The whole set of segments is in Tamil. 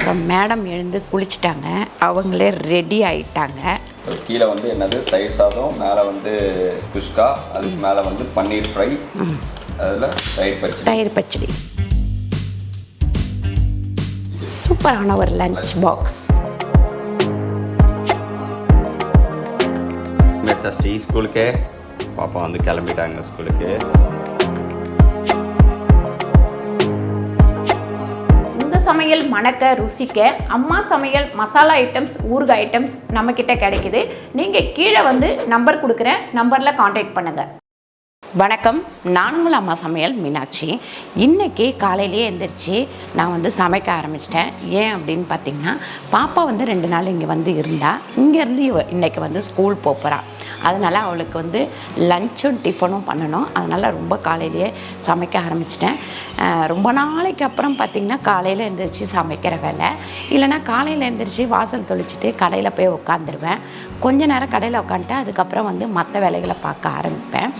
அப்புறம் மேடம் எழுந்து குளிச்சிட்டாங்க, அவங்களே ரெடி ஆகிட்டாங்க. கீழே வந்து என்னது தயிர் சாதம், மேலே வந்து குஷ்கா, அதுக்கு மேலே வந்து பன்னீர் ஃப்ரை, அதில் தயிர் பச்சடி. சூப்பரான ஒரு லஞ்ச் பாக்ஸ். ஸ்ரீ ஸ்கூலுக்கு பாப்பா வந்து கிளம்பிட்டாங்க ஸ்கூலுக்கு. சமையல் மணக்க ருசிக்க அம்மா சமையல் மசாலா ஐட்டம்ஸ், ஊறுகாய் ஐட்டம்ஸ் நம்மக்கிட்ட கிடைக்குது. நீங்கள் கீழே வந்து நம்பர் கொடுக்குறேன், நம்பரில் காண்டாக்ட் பண்ணுங்கள். வணக்கம், நான் உங்கள் அம்மா சமையல் மீனாட்சி. இன்றைக்கி காலையிலேயே எழுந்திரிச்சு நான் வந்து சமைக்க ஆரம்பிச்சிட்டேன். ஏன் அப்படின்னு பார்த்திங்கன்னா, பாப்பா வந்து 2 நாள் இங்கே வந்து இருந்தா, இங்கேருந்து இன்றைக்கி வந்து ஸ்கூல் போகிறா. அதனால் அவளுக்கு வந்து லஞ்சும் டிஃபனும் பண்ணணும். அதனால் ரொம்ப காலையிலேயே சமைக்க ஆரம்பிச்சிட்டேன். ரொம்ப நாளைக்கு அப்புறம் பார்த்திங்கன்னா காலையில் எழுந்திரிச்சு சமைக்கிற வேலை. இல்லைனா காலையில் எழுந்திரிச்சு வாசல் தொளிச்சிட்டு கடையில் போய் உட்காந்துருவேன். கொஞ்ச நேரம் கடையில் உட்காந்துட்டு அதுக்கப்புறம் வந்து மற்ற வேலைகளை பார்க்க ஆரம்பிப்பேன்.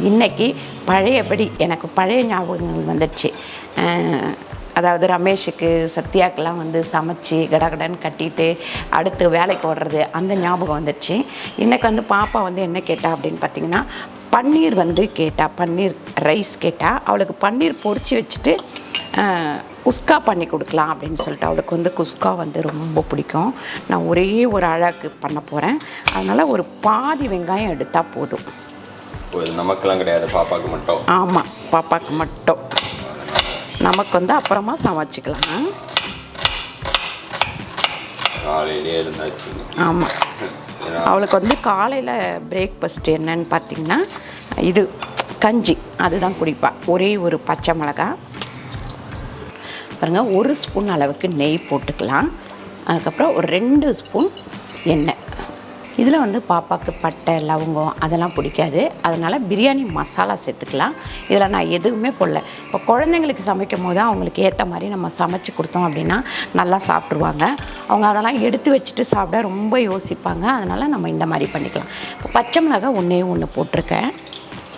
இன்றைக்கி பழையபடி எனக்கு பழைய ஞாபகங்கள் வந்துடுச்சு. அதாவது ரமேஷுக்கு சத்யாக்கெலாம் வந்து சமைச்சி கடகடன்னு கட்டிட்டு அடுத்து வேலைக்கு ஓடுறது, அந்த ஞாபகம் வந்துடுச்சு. இன்றைக்கி வந்து பாப்பா வந்து என்ன கேட்டா அப்படின்னு பார்த்திங்கன்னா, பன்னீர் வந்து கேட்டா, பன்னீர் ரைஸ் கேட்டா. அவளுக்கு பன்னீர் பொரித்து வச்சுட்டு குஸ்கா பண்ணி கொடுக்கலாம் அப்படின்னு சொல்லிட்டு, அவளுக்கு வந்து குஸ்கா வந்து ரொம்ப பிடிக்கும். நான் ஒரே ஒரு அழகு பண்ண போகிறேன். அதனால் ஒரு பாதி வெங்காயம் எடுத்தால் போதும். நமக்கெல்லாம் கிடையாது, பாப்பாவுக்கு மட்டும். ஆமாம், பாப்பாவுக்கு மட்டும். நமக்கு வந்து அப்புறமா சமைச்சிக்கலாம். ஆமாம், அவளுக்கு வந்து காலையில் பிரேக்ஃபாஸ்ட் என்னன்னு பார்த்திங்கன்னா, இது கஞ்சி, அதுதான் குடிப்பா. ஒரே ஒரு பச்சை மிளகா பாருங்கள், 1 ஸ்பூன் அளவுக்கு நெய் போட்டுக்கலாம். அதுக்கப்புறம் ஒரு 2 ஸ்பூன் எண்ணெய். இதில் வந்து பாப்பாவுக்கு பட்டை லவங்கம் அதெல்லாம் பிடிக்காது, அதனால் பிரியாணி மசாலா சேர்த்துக்கலாம். இதில் நான் எதுவுமே போடல. இப்போ குழந்தைங்களுக்கு சமைக்கும் போது அவங்களுக்கு ஏற்ற மாதிரி நம்ம சமைச்சு கொடுத்தோம் அப்படின்னா நல்லா சாப்பிட்ருவாங்க. அவங்க அதெல்லாம் எடுத்து வச்சுட்டு சாப்பிட ரொம்ப யோசிப்பாங்க. அதனால் நம்ம இந்த மாதிரி பண்ணிக்கலாம். இப்போ பச்சை மிளகாய் ஒன்று போட்டிருக்கேன்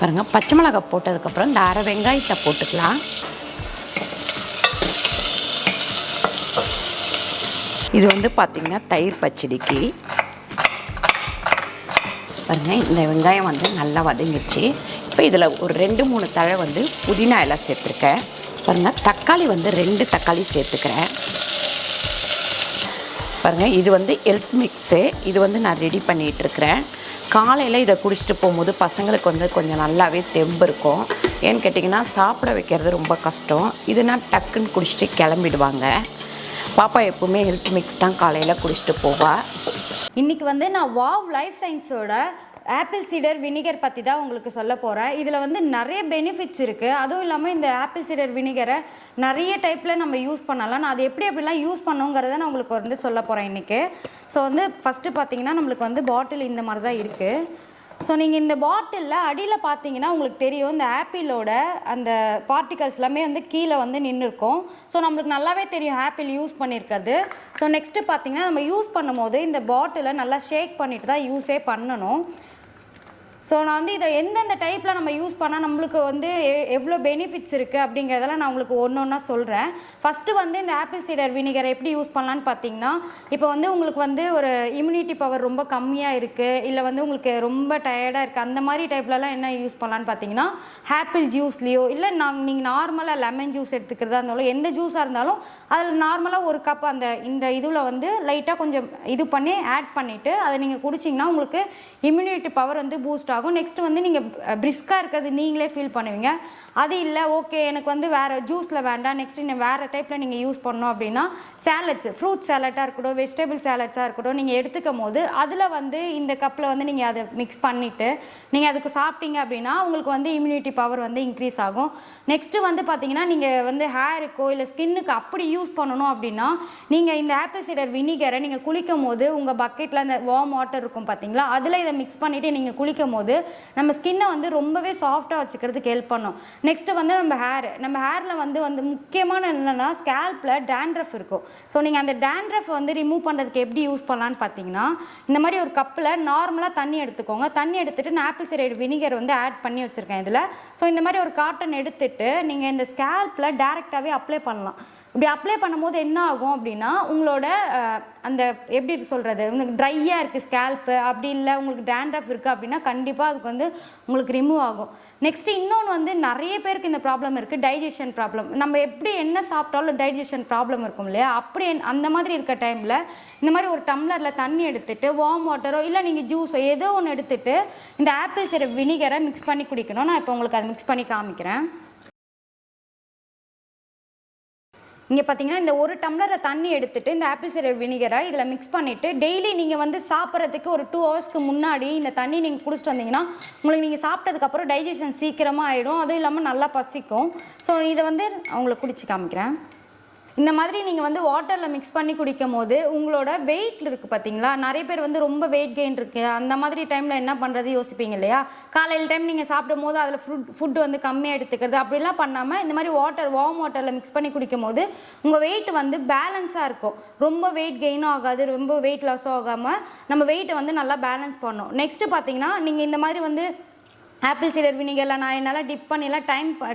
பாருங்கள். பச்சை மிளகாய் போட்டதுக்கப்புறம் இந்த அரை வெங்காயத்தை போட்டுக்கலாம். இது வந்து பார்த்திங்கன்னா தயிர் பச்சடிக்கு பாருங்கள். இந்த வெங்காயம் வந்து நல்லா வதங்கிடுச்சு. இப்போ இதில் ஒரு 2-3 தழை வந்து புதினா எல்லாம் சேர்த்துருக்கேன் பாருங்கள். தக்காளி வந்து 2 தக்காளி சேர்த்துக்கிறேன் பாருங்கள். இது வந்து ஹெல்த் மிக்ஸு. இது வந்து நான் ரெடி பண்ணிகிட்ருக்கிறேன். காலையில் இதை குடிச்சிட்டு போகும்போது பசங்களுக்கு வந்து கொஞ்சம் நல்லாவே தெம்பு இருக்கும். ஏன்னு கேட்டிங்கன்னா, சாப்பிட வைக்கிறது ரொம்ப கஷ்டம். இதுனா டக்குன்னு குடிச்சிட்டு கிளம்பிடுவாங்க. பாப்பா எப்போவுமே ஹெல்த் மிக்ஸ் தான் காலையில் குடிச்சிட்டு போவாள். இன்றைக்கி வந்து நான் வாவ் லைஃப் சயின்ஸோட ஆப்பிள் சீடர் வினிகர் பற்றி தான் உங்களுக்கு சொல்ல போகிறேன். இதில் வந்து நிறைய பெனிஃபிட்ஸ் இருக்குது. அதுவும் இல்லாமல் இந்த ஆப்பிள் சீடர் வினிகரை நிறைய டைப்பில் நம்ம யூஸ் பண்ணலாம். நான் அது எப்படிலாம் யூஸ் பண்ணுங்கிறத நான் உங்களுக்கு வந்து சொல்ல போகிறேன் இன்றைக்கி. ஸோ வந்து ஃபஸ்ட்டு பார்த்தீங்கன்னா, நம்மளுக்கு வந்து பாட்டில் இந்த மாதிரி தான் இருக்குது. ஸோ நீங்கள் இந்த பாட்டிலில் அடியில் பார்த்தீங்கன்னா உங்களுக்கு தெரியும், இந்த ஆப்பிளோட அந்த பார்ட்டிகல்ஸ் எல்லாமே வந்து கீழே வந்து நின்றுருக்கும். ஸோ நம்மளுக்கு நல்லாவே தெரியும் ஆப்பிள் யூஸ் பண்ணியிருக்கிறது. ஸோ நெக்ஸ்ட்டு பார்த்தீங்கன்னா, நம்ம யூஸ் பண்ணும்போது இந்த பாட்டிலை நல்லா ஷேக் பண்ணிட்டு தான் யூஸே பண்ணணும். ஸோ நான் வந்து இதை எந்தெந்த டைப்பில் நம்ம யூஸ் பண்ணால் நம்மளுக்கு வந்து எவ்வளோ பெனிஃபிட்ஸ் இருக்குது அப்படிங்கிறதெல்லாம் நான் உங்களுக்கு ஒன்று ஒன்றா சொல்கிறேன். ஃபஸ்ட்டு வந்து இந்த ஆப்பிள் சீடர் வினிகரை எப்படி யூஸ் பண்ணலான்னு பார்த்தீங்கன்னா, இப்போ வந்து உங்களுக்கு வந்து ஒரு இம்யூனிட்டி பவர் ரொம்ப கம்மியாக இருக்குது, இல்லை வந்து உங்களுக்கு ரொம்ப டயர்டாக இருக்குது, அந்த மாதிரி டைப்லலாம் என்ன யூஸ் பண்ணலான்னு பார்த்தீங்கன்னா, ஆப்பிள் ஜூஸ்லேயோ இல்லை நீங்கள் நார்மலாக லெமன் ஜூஸ் எடுத்துக்கிறதா இருந்தாலும், எந்த ஜூஸாக இருந்தாலும் அதில் நார்மலாக ஒரு கப் இந்த இதில் வந்து லைட்டாக கொஞ்சம் இது பண்ணி ஆட் பண்ணிவிட்டு அதை நீங்கள் குடிச்சிங்கன்னா உங்களுக்கு இம்யூனிட்டி பவர் வந்து பூஸ்ட் ஆகும். நெக்ஸ்ட் வந்து நீங்கள் பிரிஸ்காக இருக்கிறது நீங்களே ஃபீல் பண்ணுவீங்க. அது இல்லை, ஓகே எனக்கு வந்து வேறு ஜூஸில் வேண்டாம், நெக்ஸ்ட் நீங்கள் வேறு டைப்பில் நீங்கள் யூஸ் பண்ணணும் அப்படின்னா, சேலட்ஸ், ஃப்ரூட் சேலட்டாக இருக்கட்டும், வெஜிடபிள் சேலட்ஸாக இருக்கட்டும், நீங்கள் எடுத்துக்கும் போது அதில் வந்து இந்த கப்பில் வந்து நீங்கள் அதை மிக்ஸ் பண்ணிவிட்டு நீங்கள் அதுக்கு சாப்பிட்டீங்க அப்படின்னா உங்களுக்கு வந்து இம்யூனிட்டி பவர் வந்து இன்க்ரீஸ் ஆகும். நெக்ஸ்ட்டு வந்து பார்த்தீங்கன்னா, நீங்கள் வந்து ஹேருக்கோ இல்லை ஸ்கின்னுக்கு அப்படி யூஸ் பண்ணணும் அப்படின்னா, நீங்கள் இந்த ஆப்பிள் சீடர் வினிகரை நீங்கள் குளிக்கும் போது உங்கள் பக்கெட்டில் அந்த வார்ம் வாட்டர் இருக்கும் பார்த்தீங்களா, அதில் இதை மிக்ஸ் பண்ணிவிட்டு நீங்கள் குளிக்கும் போது நம்ம ஸ்கின்னை வந்து ரொம்பவே சாஃப்டாக வச்சுக்கிறதுக்கு ஹெல்ப் பண்ணும். நெக்ஸ்ட்டு வந்து நம்ம ஹேரில் வந்து முக்கியமான என்னென்னா, ஸ்கேல்பில் டேண்ட்ரஃப் இருக்கும். ஸோ நீங்கள் அந்த டேண்ட்ரஃப் வந்து ரிமூவ் பண்ணுறதுக்கு எப்படி யூஸ் பண்ணலான்னு பார்த்தீங்கன்னா, இந்த மாதிரி ஒரு கப்பில் நார்மலாக தண்ணி எடுத்துக்கோங்க. தண்ணி எடுத்துகிட்டு நான் ஆப்பிள் சைடர் வினிகர் வந்து ஆட் பண்ணி வச்சுருக்கேன் இதில். ஸோ இந்த மாதிரி ஒரு காட்டன் எடுத்துகிட்டு நீங்கள் இந்த ஸ்கேல்பில் டேரெக்டாகவே அப்ளை பண்ணலாம். இப்படி அப்ளை பண்ணும்போது என்ன ஆகும் அப்படின்னா உங்களோட அந்த எப்படி சொல்கிறது உங்களுக்கு ட்ரையாக இருக்குது ஸ்கேல்ப்பு அப்படி இல்லை உங்களுக்கு டேண்ட்ரஃப் இருக்குது அப்படின்னா கண்டிப்பாக அதுக்கு வந்து உங்களுக்கு ரிமூவ் ஆகும். நெக்ஸ்ட்டு இன்னொன்று வந்து நிறைய பேருக்கு இந்த ப்ராப்ளம் இருக்குது, டைஜஷன் ப்ராப்ளம். நம்ம எப்படி என்ன சாப்பிட்டாலும் டைஜஷன் ப்ராப்ளம் இருக்கும் இல்லையா, அப்படி அந்த மாதிரி இருக்க டைமில் இந்த மாதிரி ஒரு டம்ளரில் தண்ணி எடுத்துகிட்டு வார்ம் வாட்டரோ இல்லை நீங்கள் ஜூஸோ ஏதோ ஒன்று எடுத்துகிட்டு இந்த ஆப்பிள் சிரப் வினிகரை மிக்ஸ் பண்ணி குடிக்கணும். நான் இப்போ உங்களுக்கு அதை மிக்ஸ் பண்ணி காமிக்கிறேன். இங்கே பார்த்தீங்கன்னா இந்த ஒரு டம்ளரை தண்ணி எடுத்துகிட்டு இந்த ஆப்பிள் சிரப் வினிகரை இதில் மிக்ஸ் பண்ணிவிட்டு டெய்லி நீங்கள் வந்து சாப்பிட்றதுக்கு ஒரு 2 ஹவர்ஸ்க்கு முன்னாடி இந்த தண்ணி நீங்கள் குடிச்சிட்டு வந்தீங்கன்னா உங்களுக்கு நீங்கள் சாப்பிட்டதுக்கப்புறம் டைஜஷன் சீக்கிரமாக ஆகிடும். அதுவும் இல்லாமல் நல்லா பசிக்கும். ஸோ இதை வந்து அவங்களுக்கு குடிச்சு காமிக்கிறேன். இந்த மாதிரி நீங்கள் வந்து வாட்டரில் மிக்ஸ் பண்ணி குடிக்கும் போது உங்களோட வெயிட் இருக்குது பார்த்தீங்களா, நிறைய பேர் வந்து ரொம்ப வெயிட் கெயின் இருக்குது. அந்த மாதிரி டைமில் என்ன பண்ணுறது யோசிப்பீங்க இல்லையா, காலையில் டைம் நீங்கள் சாப்பிடும் போது அதில் ஃபுட் வந்து கம்மியாக எடுத்துக்கிறது அப்படிலாம் பண்ணாமல் இந்த மாதிரி வார்ம் வாட்டரில் மிக்ஸ் பண்ணி குடிக்கும் போது உங்கள் வெயிட் வந்து பேலன்ஸாக இருக்கும். ரொம்ப வெயிட் கெயினும் ஆகாது, ரொம்ப வெயிட் லாஸும் ஆகாமல் நம்ம வெயிட்டை வந்து நல்லா பேலன்ஸ் பண்ணணும். நெக்ஸ்ட்டு பார்த்தீங்கன்னா நீங்கள் இந்த மாதிரி வந்து ஆப்பிள் சிடர் வினிகரில் நான் என்னால் டிப் பண்ணிலாம்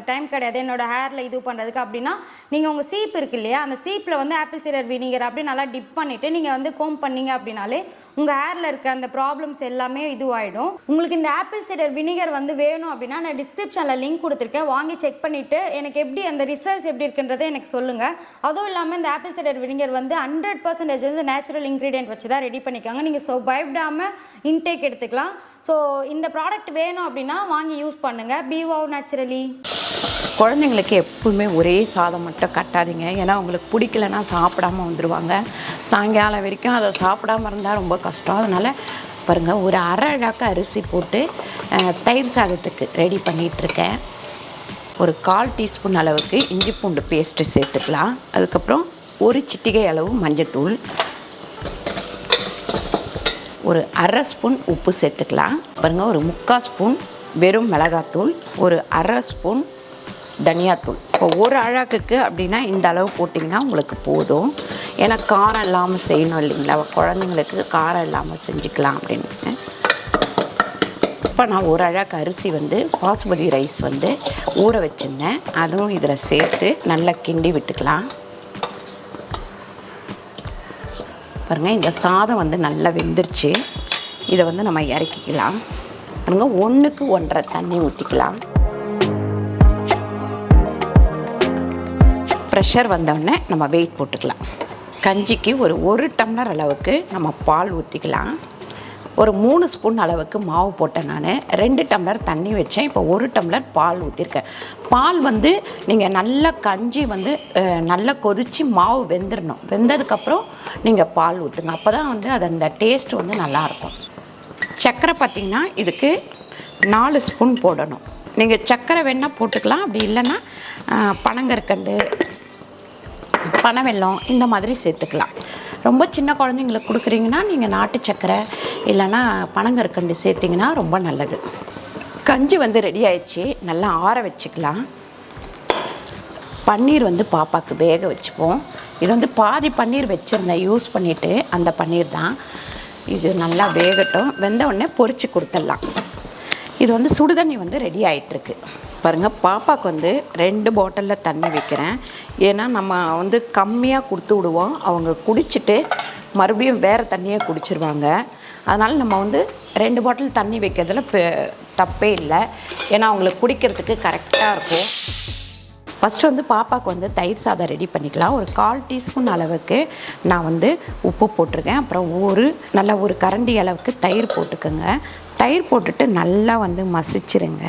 டைம் கிடையாது என்னோடய ஹேரில் இது பண்ணுறதுக்கு அப்படின்னா நீங்கள் உங்கள் சீப் இருக்கு இல்லையா, அந்த சீப்பில் வந்து ஆப்பிள் சிடர் வினிகர் அப்படி நல்லா டிப் பண்ணிவிட்டு நீங்கள் வந்து கோம் பண்ணிங்க அப்படின்னாலே உங்கள் ஹேரில் இருக்க அந்த ப்ராப்ளம்ஸ் எல்லாமே இதுவாகிடும். உங்களுக்கு இந்த ஆப்பிள் சிடர் வினிகர் வந்து வேணும் அப்படின்னா நான் டிஸ்கிரிப்ஷனில் லிங்க் கொடுத்துருக்கேன், வாங்கி செக் பண்ணிவிட்டு எனக்கு எப்படி அந்த ரிசல்ட்ஸ் எப்படி இருக்குன்றதை எனக்கு சொல்லுங்கள். அதுவும் இல்லாமல் இந்த ஆப்பிள் சிடர் வினிகர் வந்து 100% வந்து நேச்சுரல் இன்க்ரீடியன்ட் வச்சு தான் ரெடி பண்ணிக்காங்க. நீங்கள் பயப்படாமல் இன்டேக் எடுத்துக்கலாம். ஸோ இந்த ப்ராடக்ட் வேணும் அப்படின்னா வாங்கி யூஸ் பண்ணுங்கள். பீவாவ் நேச்சுரலி. குழந்தைங்களுக்கு எப்பவுமே ஒரே சாதம் மட்டும் கட்டாதீங்க, ஏன்னா அவங்களுக்கு பிடிக்கலன்னா சாப்பிடாமல் வந்துடுவாங்க. சாயங்காலம் வரைக்கும் அதை சாப்பிடாமல் இருந்தால் ரொம்ப கஷ்டம். அதனால் பாருங்கள், ஒரு அரை அழாக்க அரிசி போட்டு தயிர் சாதத்துக்கு ரெடி பண்ணிகிட்ருக்கேன். ஒரு 1/4 டீஸ்பூன் அளவுக்கு இஞ்சி பூண்டு பேஸ்ட்டு சேர்த்துக்கலாம். அதுக்கப்புறம் ஒரு சிட்டிகை அளவு மஞ்சத்தூள், ஒரு அரை ஸ்பூன் உப்பு சேர்த்துக்கலாம். பாருங்கள், ஒரு 3/4 ஸ்பூன் வெறும் மிளகாத்தூள், ஒரு அரை ஸ்பூன் தனியாத்தூள். இப்போ ஒரு அழகுக்கு அப்படின்னா இந்த அளவு போட்டிங்கன்னா உங்களுக்கு போதும். ஏன்னா காரம் இல்லாமல் செய்யணும் இல்லைங்களா, குழந்தைங்களுக்கு காரம் இல்லாமல் செஞ்சுக்கலாம் அப்படின்னு. இப்போ நான் ஒரு அழகு அரிசி வந்து பாசுமதி ரைஸ் வந்து ஊற வச்சுருந்தேன், அதுவும் இதில் சேர்த்து நல்லா கிண்டி விட்டுக்கலாம். பாருங்கள், இந்த சாதம் வந்து நல்லா வெந்துருச்சு. இதை வந்து நம்ம இறக்கிக்கலாம். பாருங்கள், 1க்கு 1.5 தண்ணி ஊற்றிக்கலாம். ப்ரெஷர் வந்தோடனே நம்ம வெயிட் போட்டுக்கலாம். கஞ்சிக்கு ஒரு டம்ளர் அளவுக்கு நம்ம பால் ஊற்றிக்கலாம். ஒரு 3 ஸ்பூன் அளவுக்கு மாவு போட்டேன். நான் 2 டம்ளர் தண்ணி வச்சேன். இப்போ 1 டம்ளர் பால் ஊற்றிருக்கேன். பால் வந்து நீங்கள் நல்லா கஞ்சி வந்து நல்லா கொதித்து மாவு வெந்துடணும். வெந்ததுக்கப்புறம் நீங்கள் பால் ஊற்றுங்க, அப்போ தான் வந்து அது அந்த டேஸ்ட் வந்து நல்லாயிருக்கும். சர்க்கரை பார்த்திங்கன்னா இதுக்கு 4 ஸ்பூன் போடணும். நீங்கள் சர்க்கரை வேணால் போட்டுக்கலாம், அப்படி இல்லைன்னா பனங்கற்கண்டு, பனவெல்லம் இந்த மாதிரி சேர்த்துக்கலாம். ரொம்ப சின்ன குழந்தைங்களுக்கு கொடுக்குறீங்கன்னா நீங்கள் நாட்டு சர்க்கரை இல்லைன்னா பனங்கற்கண்டு சேர்த்திங்கன்னா ரொம்ப நல்லது. கஞ்சி வந்து ரெடி ஆயிடுச்சு, நல்லா ஆற வச்சுக்கலாம். பன்னீர் வந்து பாப்பாவுக்கு வேக வச்சுப்போம். இது வந்து பாதி பன்னீர் வச்சுருந்தேன் யூஸ் பண்ணிவிட்டு, அந்த பன்னீர் தான். இது நல்லா வேகட்டும், வெந்த உடனே பொரித்து கொடுத்துடலாம். இது வந்து சுடுதண்ணி வந்து ரெடி ஆகிட்டுருக்கு. பாருங்கள், பாப்பாவுக்கு வந்து 2 பாட்டிலில் தண்ணி வைக்கிறேன். ஏன்னா நம்ம வந்து கம்மியாக கொடுத்து விடுவோம், அவங்க குடிச்சிட்டு மறுபடியும் வேறு தண்ணியை குடிச்சிருவாங்க. அதனால் நம்ம வந்து 2 பாட்டில் தண்ணி வைக்கிறதுல தப்பே இல்லை, ஏன்னா அவங்களுக்கு குடிக்கிறதுக்கு கரெக்டாக இருக்கும். ஃபஸ்ட்டு வந்து பாப்பாவுக்கு வந்து தயிர் சாதம் ரெடி பண்ணிக்கலாம். ஒரு 1/4 டீஸ்பூன் அளவுக்கு நான் வந்து உப்பு போட்டிருக்கேன். அப்புறம் ஒரு கரண்டி அளவுக்கு தயிர் போட்டுக்கோங்க. தயிர் போட்டுட்டு நல்லா வந்து மசிச்சிருங்க.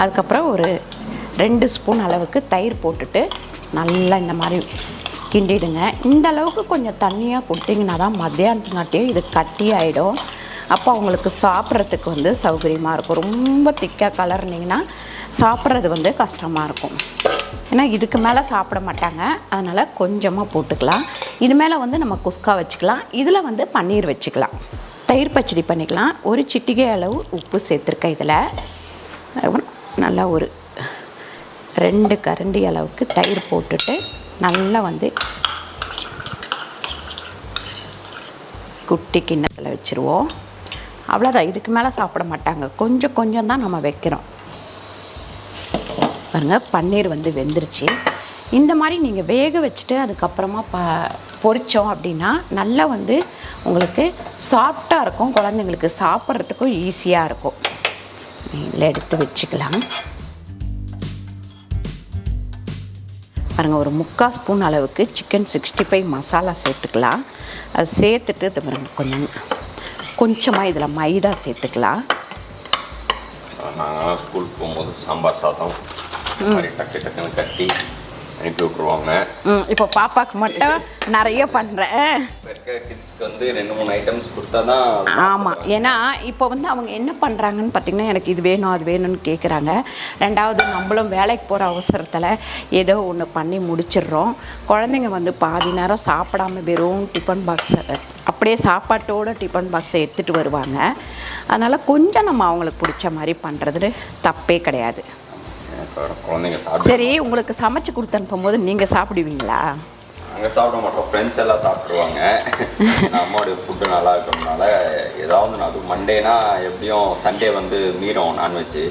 அதுக்கப்புறம் ஒரு 2 ஸ்பூன் அளவுக்கு தயிர் போட்டுட்டு நல்லா இந்த மாதிரி கிண்டிடுங்க. இந்த அளவுக்கு கொஞ்சம் தண்ணியாக கொடுத்தீங்கன்னா தான் மத்தியானத்துங்காட்டியும் இது கட்டி ஆகிடும். அப்போ அவங்களுக்கு சாப்பிட்றதுக்கு வந்து சௌகரியமாக இருக்கும். ரொம்ப திக்காக கலர்னிங்கன்னா சாப்பிட்றது வந்து கஷ்டமாக இருக்கும். ஏன்னா இதுக்கு மேலே சாப்பிட மாட்டாங்க, அதனால் கொஞ்சமாக போட்டுக்கலாம். இது மேலே வந்து நம்ம குஸ்கா வச்சுக்கலாம், இதில் வந்து பன்னீர் வச்சுக்கலாம். தயிர் பச்சடி பண்ணிக்கலாம். ஒரு சிட்டிகை அளவு உப்பு சேர்த்துருக்கேன் இதில். நல்லா ஒரு 2 கரண்டி அளவுக்கு தயிர் போட்டுட்டு நல்லா வந்து குட்டி கிண்ணத்தில் வச்சுருவோம். அவ்வளோதான். இதுக்கு மேலே சாப்பிட மாட்டாங்க. கொஞ்சம் கொஞ்சம் தான் நம்ம வைக்கிறோம். பாருங்கள், பன்னீர் வந்து வெந்துருச்சு. இந்த மாதிரி நீங்கள் வேக வச்சுட்டு அதுக்கப்புறமா பொரித்தோம் அப்படின்னா நல்லா வந்து உங்களுக்கு சாஃப்டாக இருக்கும். குழந்தைங்களுக்கு சாப்பிட்றதுக்கும் ஈஸியாக இருக்கும். இதில் எடுத்து வச்சுக்கலாம். பாருங்கள், ஒரு 3/4 ஸ்பூன் அளவுக்கு சிக்கன் 65 மசாலா சேர்த்துக்கலாம். அது சேர்த்துட்டு இது பாருங்கள், கொஞ்சமாக இதில் மைதா சேர்த்துக்கலாம். நாங்கள் ஸ்கூலுக்கு போகும்போது சாம்பார் சாதம் டக்கு டக்குன்னு கட்டி அனுப்பி விட்ருவாங்க. இப்போ பாப்பாவுக்கு மட்டும் நிறைய பண்ணுறேன். கிட்ஸ்க்கு வந்து 2-3 ஐட்டம்ஸ் கொடுத்தா தான். ஆமாம், ஏன்னா இப்போ வந்து அவங்க என்ன பண்ணுறாங்கன்னு பார்த்திங்கன்னா, எனக்கு இது வேணும் அது வேணும்னு கேட்குறாங்க. ரெண்டாவது, நம்மளும் வேலைக்கு போகிற அவசரத்தில் ஏதோ ஒன்று பண்ணி முடிச்சிடுறோம். குழந்தைங்க வந்து பாதி நேரம் சாப்பிடாம வெறும் டிஃபன் பாக்ஸை அப்படியே சாப்பாட்டோட டிஃபன் பாக்ஸை எடுத்துகிட்டு வருவாங்க. அதனால் கொஞ்சம் நம்ம அவங்களுக்கு பிடிச்ச மாதிரி பண்ணுறது தப்பே கிடையாது. குழந்தைங்க சரி, உங்களுக்கு சமைச்சு கொடுத்து அனுப்பும்போது நீங்கள் சாப்பிடுவீங்களா? நாங்கள் சாப்பிட மாட்டோம், ஃப்ரெண்ட்ஸ் எல்லாம் சாப்பிட்ருவாங்க. அம்மாவுடைய ஃபுட்டு நல்லா இருக்கிறதுனால ஏதாவது அது மண்டேனா எப்படியும் சண்டே வந்து மீறும் நான்வெஜ்ஜு,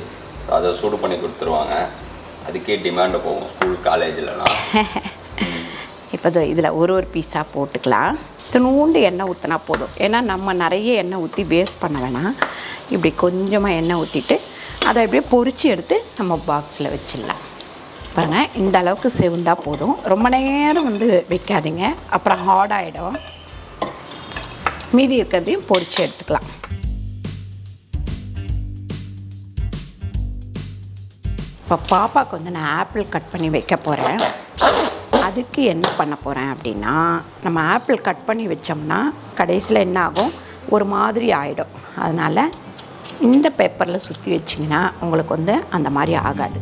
அதை சூடு பண்ணி கொடுத்துருவாங்க. அதுக்கே டிமாண்டு போகும் ஸ்கூல் காலேஜிலலாம். இப்போ இதில் ஒரு பீஸாக போட்டுக்கலாம். தினூண்டு எண்ணெய் ஊற்றினா போதும். ஏன்னா நம்ம நிறைய எண்ணெய் ஊற்றி வேஸ்ட் பண்ண வேணாம். இப்படி கொஞ்சமாக எண்ணெய் ஊற்றிட்டு அதை அப்படியே பொரித்து எடுத்து நம்ம பாக்ஸில் வச்சிடலாம். பாருங்கள், இந்த அளவுக்கு செவந்தால் போதும். ரொம்ப நேரம் வந்து வைக்காதீங்க, அப்புறம் ஹார்ட் ஆகிடும். மீதி இருக்கிறதையும் பொரித்து எடுத்துக்கலாம். இப்போ பாப்பாவுக்கு வந்து நான் ஆப்பிள் கட் பண்ணி வைக்க போகிறேன். அதுக்கு என்ன பண்ண போகிறேன் அப்படின்னா, நம்ம ஆப்பிள் கட் பண்ணி வச்சோம்னா கடைசியில் என்ன ஆகும், ஒரு மாதிரி ஆகிடும். அதனால் இந்த பேப்பரில் சுற்றி வச்சிங்கன்னா உங்களுக்கு வந்து அந்த மாதிரி ஆகாது.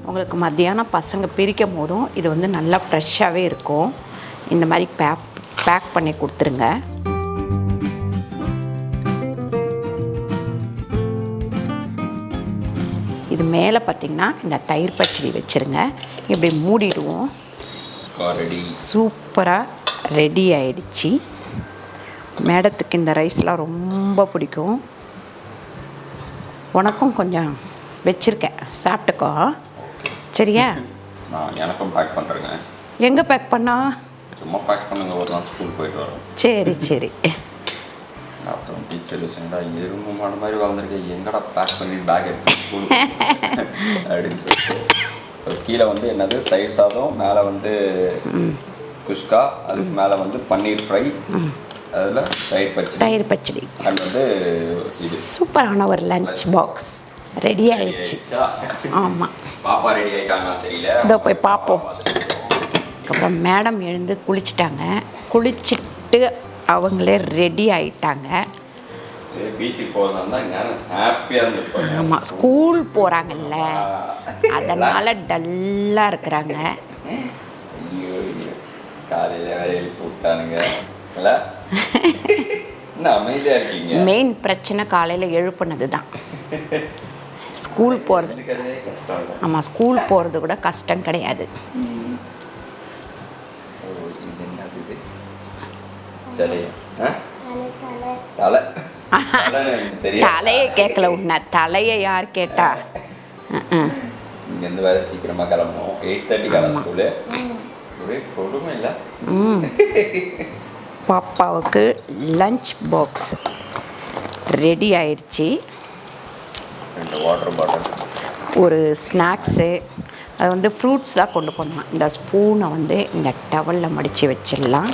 உங்களுக்கு மத்தியானம் பசங்க பிரிக்கும் போதும் இது வந்து நல்லா ஃப்ரெஷ்ஷாகவே இருக்கும். இந்த மாதிரி பேக் பண்ணி கொடுத்துருங்க. இது மேலே பார்த்திங்கன்னா இந்த தயிர் பச்சடி வச்சுருங்க. இப்படி மூடிடுவோம். சூப்பராக ரெடி ஆயிடுச்சு. மேடத்துக்கு இந்த ரைஸ்லாம் ரொம்ப பிடிக்கும். உனக்கும் கொஞ்சம் வச்சுருக்கேன், சாப்பிட்டுக்கோ. சரியா? நான் எனக்கும் பேக் பண்ணுறேங்க. எங்கே பேக் பண்ணா? சும்மா பேக் பண்ணுங்க, ஒரு நாள் ஸ்கூல் போயிட்டு வரோம். சரி சரி. அப்புறம் டீச்சர் விஷயம்டா எறும்பு மாடு மாதிரி வளர்ந்துருக்கேன், எங்கடா பேக் பண்ணி பேக் எடுத்து ஸ்கூல் அப்படின்னு சொல்லிட்டு. ஸோ கீழே வந்து என்னது தயிர் சாதம், மேலே வந்து குஷ்கா, அதுக்கு மேலே வந்து பன்னீர் ஃப்ரை, அதில் தயிர் பச்சடி அண்ட் வந்து இது சூப்பரான ஒரு லஞ்ச் பாக்ஸ் ரெடி ஆயிடுச்சு. ஆமாம், பாப்பா ரெடி ஆகிட்டாங்களா தெரியல, இதோ போய் பார்ப்போம். அப்புறம் மேடம் எழுந்து குளிச்சுட்டாங்க. குளிச்சுட்டு அவங்களே ரெடி ஆகிட்டாங்க. பீச்சுக்கு போகிறதா ஹாப்பியாக இருந்துருப்பாங்க. ஆமாம், ஸ்கூல் போகிறாங்கல்ல, அதனால் டல்லாக இருக்கிறாங்க. ஐயோ, காலையில் வேற எழுப்பி விட்டானுங்க. இல்லை என்ன அமைதியாக இருக்கீங்க? மெயின் பிரச்சனை காலையில் எழுப்புனது தான். ஸ்கூல் போகிறது கஷ்டம் இல்லை. ஆமாம், ஸ்கூல் போகிறது கூட கஷ்டம் கிடையாது. தலையை கேட்கல, உன்ன தலையை யார் கேட்டா? இங்கேருந்து வேற சீக்கிரமா கிளம்பணும். 8:30 கிளம்ப ஸ்கூலு. ஒரே கொடுமை இல்லை. பாப்பாவுக்கு லஞ்ச் பாக்ஸ் ரெடி ஆயிடுச்சு. 2 வாட்டர் பாட்டில், ஒரு ஸ்நாக்ஸு, அது வந்து ஃப்ரூட்ஸ் தான் கொண்டு போகணும். இந்த ஸ்பூனை வந்து இந்த டவலில் மடித்து வச்சிடலாம்.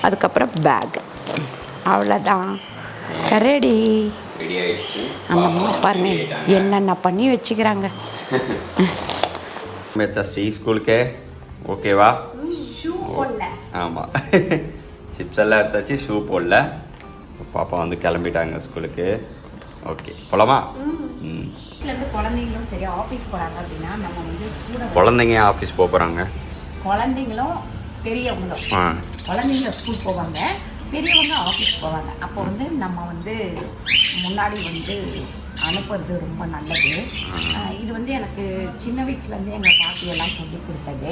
அதுக்கப்புறம் பேக், அவ்வளோதான், ரெடி. ரெடி ஆயிடுச்சு. அந்த அம்மா பாருங்க என்னென்ன பண்ணி வச்சுக்கிறாங்க. ஸ்ரீ ஸ்கூலுக்கு ஓகேவா? ஆமாம், சிப்ஸ் எல்லாம் எடுத்தாச்சு, ஷூ போடல. பாப்பா வந்து கிளம்பிட்டாங்க ஸ்கூலுக்கு. ஓகே, போலாமா? குழந்தைங்களும் சரி ஆஃபீஸ் போகிறாங்க அப்படின்னா நம்ம வந்து குழந்தைங்க ஆஃபீஸ் போகிறாங்க, குழந்தைங்களும் பெரியவங்களும். குழந்தைங்க ஸ்கூல் போவாங்க, பெரியவங்க ஆஃபீஸ் போவாங்க. அப்போ வந்து நம்ம வந்து முன்னாடி வந்து அனுப்புறது ரொம்ப நல்லது. இது வந்து எனக்கு சின்ன வயசுலேருந்து எங்கள் பாட்டியெல்லாம் சொல்லி கொடுத்தது.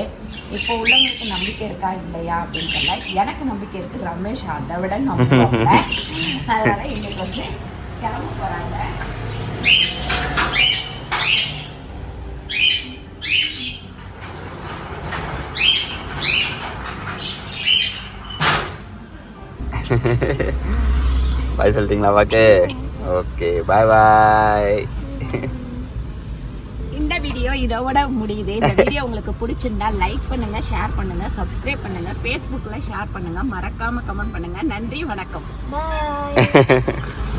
இப்போ உள்ளவங்களுக்கு நம்பிக்கை இருக்கா இல்லையா அப்படின்னு தெரியல. எனக்கு நம்பிக்கை இருக்குது. ரமேஷ் அதை விட நம்புவாங்க. அதனால் இன்னைக்கு வந்து கிளம்ப போகிறாங்க. பாய் சொல்லிட்டீங்களா பாக்கே? ஓகே பாய் பாய். இந்த வீடியோ இதோட முடியுது. இந்த வீடியோ உங்களுக்கு பிடிச்சிருந்தா லைக் பண்ணுங்க, ஷேர் பண்ணுங்க, சப்ஸ்கிரைப் பண்ணுங்க, ஃபேஸ்புக்கில் ஷேர் பண்ணுங்க, மறக்காம கமெண்ட் பண்ணுங்க. நன்றி, வணக்கம். பாய்.